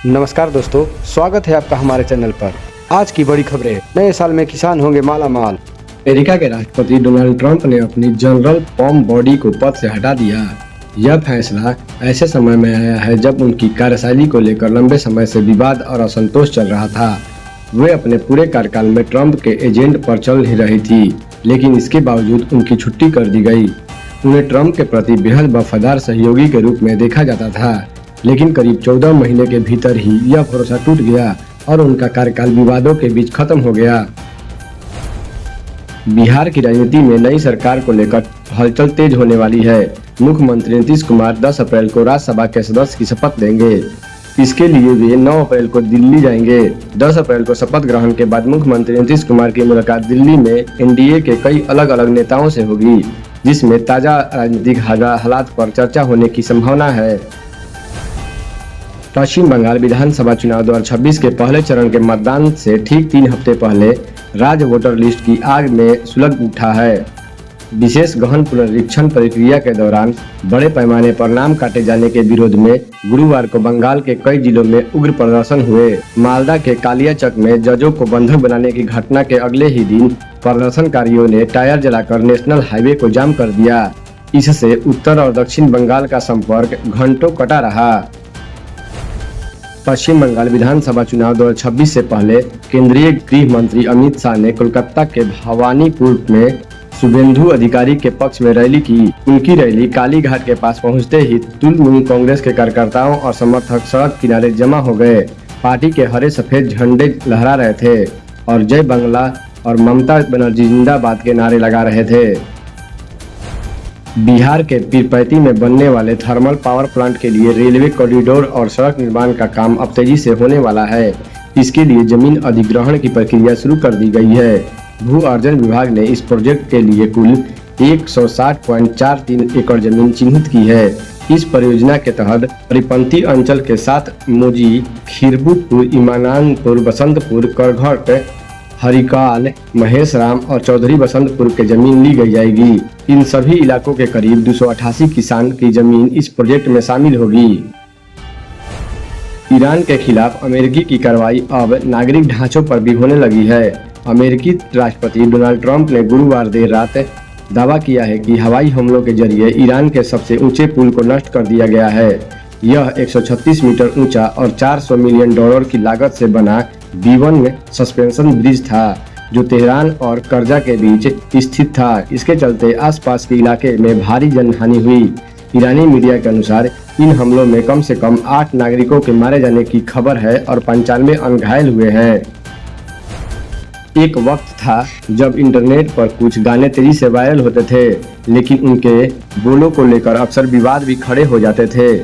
नमस्कार दोस्तों, स्वागत है आपका हमारे चैनल पर। आज की बड़ी खबरें। नए साल में किसान होंगे माला माल। अमेरिका के राष्ट्रपति डोनाल्ड ट्रंप ने अपनी जनरल पॉम बॉडी को पद से हटा दिया। यह फैसला ऐसे समय में आया है जब उनकी कार्यशैली को लेकर लंबे समय से विवाद और असंतोष चल रहा था। वे अपने पूरे कार्यकाल में ट्रंप के एजेंडे पर चल ही रही थी, लेकिन इसके बावजूद उनकी छुट्टी कर दी गई। उन्हें ट्रंप के प्रति बेहद वफादार सहयोगी के रूप में देखा जाता था, लेकिन करीब 14 महीने के भीतर ही यह भरोसा टूट गया और उनका कार्यकाल विवादों के बीच खत्म हो गया। बिहार की राजनीति में नई सरकार को लेकर हलचल तेज होने वाली है। मुख्यमंत्री नीतीश कुमार 10 अप्रैल को राज्यसभा के सदस्य की शपथ लेंगे। इसके लिए वे 9 अप्रैल को दिल्ली जाएंगे। 10 अप्रैल को शपथ ग्रहण के बाद मुख्यमंत्री नीतीश कुमार की मुलाकात दिल्ली में एनडीए के कई अलग अलग नेताओं से होगी, जिसमें ताजा राजनीतिक हालात पर चर्चा होने की संभावना है। पश्चिम बंगाल विधानसभा चुनाव 2026 के पहले चरण के मतदान से ठीक 3 हफ्ते पहले राज्य वोटर लिस्ट की आग में सुलग उठा है। विशेष गहन पुनरीक्षण प्रक्रिया के दौरान बड़े पैमाने पर नाम काटे जाने के विरोध में गुरुवार को बंगाल के कई जिलों में उग्र प्रदर्शन हुए। मालदा के कालियाचक में जजों को बंधक बनाने की घटना के अगले ही दिन प्रदर्शनकारियों ने टायर जलाकर नेशनल हाईवे को जाम कर दिया। इससे उत्तर और दक्षिण बंगाल का संपर्क घंटों कटा रहा। पश्चिम बंगाल विधानसभा चुनाव 2026 से पहले केंद्रीय गृह मंत्री अमित शाह ने कोलकाता के भवानीपुर में शुभेंदु अधिकारी के पक्ष में रैली की। उनकी रैली काली घाट के पास पहुंचते ही तुलमुल कांग्रेस के कार्यकर्ताओं और समर्थक सड़क किनारे जमा हो गए। पार्टी के हरे सफेद झंडे लहरा रहे थे और जय बांग्ला और ममता बनर्जी जिंदाबाद के नारे लगा रहे थे। बिहार के पीरपैंती में बनने वाले थर्मल पावर प्लांट के लिए रेलवे कॉरिडोर और सड़क निर्माण का काम अब तेजी से होने वाला है। इसके लिए जमीन अधिग्रहण की प्रक्रिया शुरू कर दी गई है। भू अर्जन विभाग ने इस प्रोजेक्ट के लिए कुल 160.43 एकड़ जमीन चिन्हित की है। इस परियोजना के तहत परिपंथी अंचल के साथ मोजी, खीरबुपुर, इमानानपुर, बसंतपुर, करघट, हरिकाल, महेशराम और चौधरी बसंतपुर के जमीन ली गई जाएगी। इन सभी इलाकों के करीब 288 किसान की जमीन इस प्रोजेक्ट में शामिल होगी। ईरान के खिलाफ अमेरिकी की कार्रवाई अब नागरिक ढांचों पर भी होने लगी है। अमेरिकी राष्ट्रपति डोनाल्ड ट्रंप ने गुरुवार देर रात दावा किया है कि हवाई हमलों के जरिए ईरान के सबसे ऊंचे पुल को नष्ट कर दिया गया है। यह 136 मीटर ऊंचा और $400 मिलियन की लागत से बना B1 सस्पेंशन ब्रिज था, जो तेहरान और कर्जा के बीच स्थित था। इसके चलते आसपास के इलाके में भारी जनहानि हुई। ईरानी मीडिया के अनुसार इन हमलों में कम से कम 8 नागरिकों के मारे जाने की खबर है और 95 अन्य घायल हुए हैं। एक वक्त था जब इंटरनेट पर कुछ गाने तेजी से वायरल होते थे, लेकिन उनके बोलों को लेकर अक्सर विवाद भी खड़े हो जाते थे।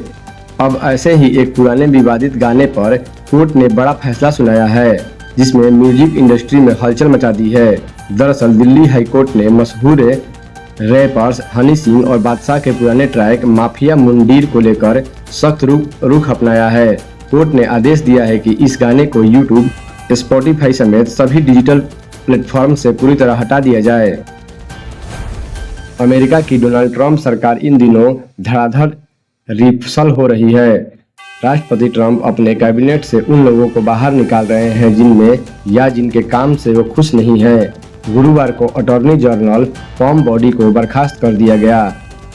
अब ऐसे ही एक पुराने विवादित गाने पर कोर्ट ने बड़ा फैसला सुनाया है, जिसमें म्यूजिक इंडस्ट्री में हलचल मचा दी है। दरअसल दिल्ली हाई कोर्ट ने मशहूर रैपर्स हनी सिंह और बादशाह के पुराने ट्रैक माफिया मुंडीर को लेकर सख्त रुख अपनाया है। कोर्ट ने आदेश दिया है कि इस गाने को यूट्यूब, स्पॉटिफाई समेत सभी डिजिटल प्लेटफॉर्म से पूरी तरह हटा दिया जाए। अमेरिका की डोनाल्ड ट्रंप सरकार इन दिनों धड़ाधड़ रिफल हो रही है। राष्ट्रपति ट्रंप अपने कैबिनेट से उन लोगों को बाहर निकाल रहे हैं जिनमें या जिनके काम से वो खुश नहीं है। गुरुवार को अटॉर्नी जनरल पॉम बॉडी को बर्खास्त कर दिया गया।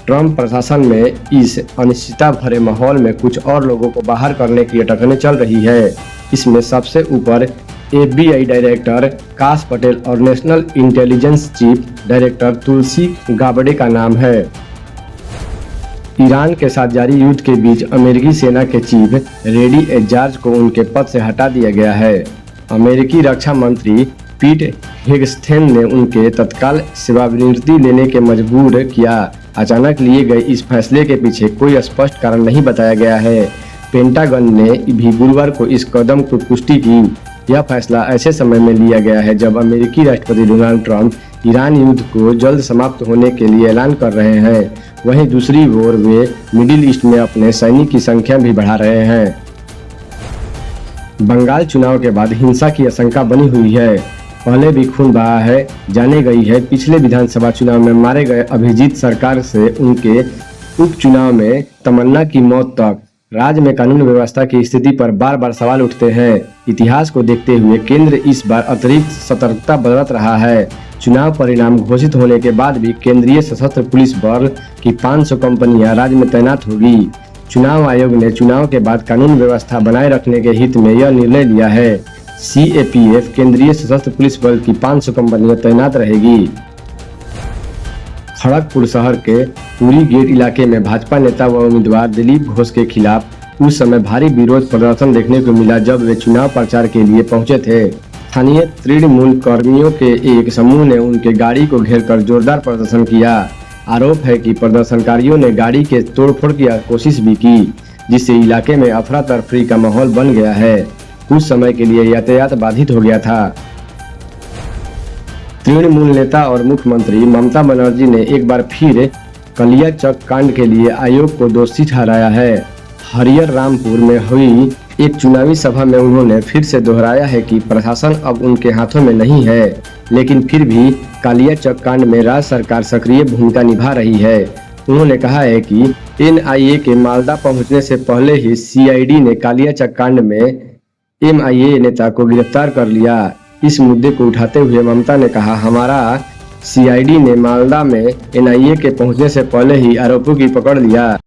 ट्रंप प्रशासन में इस अनिश्चितता भरे माहौल में कुछ और लोगों को बाहर करने की अटकलें चल रही है। इसमें सबसे ऊपर FBI डायरेक्टर काश पटेल और नेशनल इंटेलिजेंस चीफ डायरेक्टर तुलसी गाबड़े का नाम है। ईरान के साथ जारी युद्ध के बीच अमेरिकी सेना के चीफ रेडी एजाज को उनके पद से हटा दिया गया है। अमेरिकी रक्षा मंत्री पीट हेगस्थेन ने उनके तत्काल सेवानिवृत्ति लेने के मजबूर किया। अचानक लिए गए इस फैसले के पीछे कोई स्पष्ट कारण नहीं बताया गया है। पेंटागन ने भी गुरुवार को इस कदम की पुष्टि की। यह फैसला ऐसे समय में लिया गया है जब अमेरिकी राष्ट्रपति डोनाल्ड ट्रंप ईरान युद्ध को जल्द समाप्त होने के लिए ऐलान कर रहे हैं। वहीं दूसरी ओर वे मिडिल ईस्ट में अपने सैनिक की संख्या भी बढ़ा रहे हैं। बंगाल चुनाव के बाद हिंसा की आशंका बनी हुई है। पहले भी खून बहा है। जाने गई है पिछले विधानसभा चुनाव में मारे गए अभिजीत सरकार से उनके उपचुनाव में तमन्ना की मौत तक। राज्य में कानून व्यवस्था की स्थिति पर बार बार सवाल उठते हैं। इतिहास को देखते हुए केंद्र इस बार अतिरिक्त सतर्कता बरत रहा है। चुनाव परिणाम घोषित होने के बाद भी केंद्रीय सशस्त्र पुलिस बल की 500 कंपनियां राज्य में तैनात होगी। चुनाव आयोग ने चुनाव के बाद कानून व्यवस्था बनाए रखने के हित में यह निर्णय लिया है। CAPF केंद्रीय सशस्त्र पुलिस बल की 500 कंपनियां तैनात रहेगी। खड़गपुर शहर के पुरी गेट इलाके में भाजपा नेता व उम्मीदवार दिलीप घोष के खिलाफ उस समय भारी विरोध प्रदर्शन देखने को मिला जब वे चुनाव प्रचार के लिए पहुंचे थे। स्थानीय तृणमूल कर्मियों के एक समूह ने उनके गाड़ी को घेरकर जोरदार प्रदर्शन किया। आरोप है कि प्रदर्शनकारियों ने गाड़ी के तोड़फोड़ की कोशिश भी की, जिससे इलाके में अफरा तफरी का माहौल बन गया है। कुछ समय के लिए यातायात बाधित हो गया था। तृणमूल नेता और मुख्यमंत्री ममता बनर्जी ने एक बार फिर कलियाचक कांड के लिए आयोग को दोषी ठहराया है। हरियर रामपुर में हुई एक चुनावी सभा में उन्होंने फिर से दोहराया है कि प्रशासन अब उनके हाथों में नहीं है, लेकिन फिर भी कालियाचक कांड में राज्य सरकार सक्रिय भूमिका निभा रही है। उन्होंने कहा है कि NIA के मालदा पहुंचने से पहले ही CID ने कालियाचक कांड में MIA नेता को गिरफ्तार कर लिया। इस मुद्दे को उठाते हुए ममता ने कहा, हमारा CID ने मालदा में NIA के पहुंचने से पहले ही आरोपियों की पकड़ लिया।